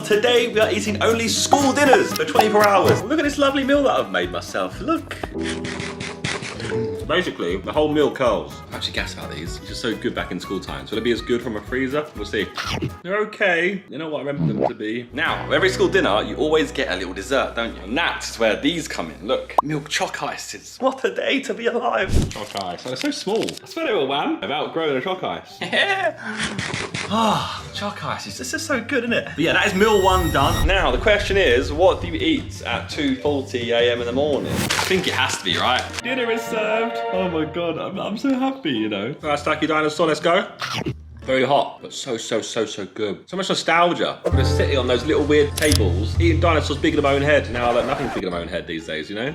Today we are eating only school dinners for 24 hours. Look at this lovely meal that I've made myself. Look. Basically, the whole meal curls. I'm actually gassed about these. It's just so good back in school times. Will it be as good from a freezer? We'll see. They're okay. You know what I remember them to be. Now, every school dinner, you always get a little dessert, don't you? And that's where these come in. Look, milk choc ices. What a day to be alive. Choc ice. Oh, they're so small. I swear they were wham. I've outgrown a choc ice. Yeah. Ah, choc ices. This is so good, isn't it? But yeah, that is meal 1 done. Now, the question is, what do you eat at 2:40 a.m. in the morning? I think it has to be, right? Dinner is served. Oh my God, I'm so happy, you know. All right, Stacky Dinosaur, let's go. Very hot, but so good. So much nostalgia. I'm just sitting on those little weird tables, eating dinosaurs bigger than my own head. Now I like nothing bigger than my own head these days, you know?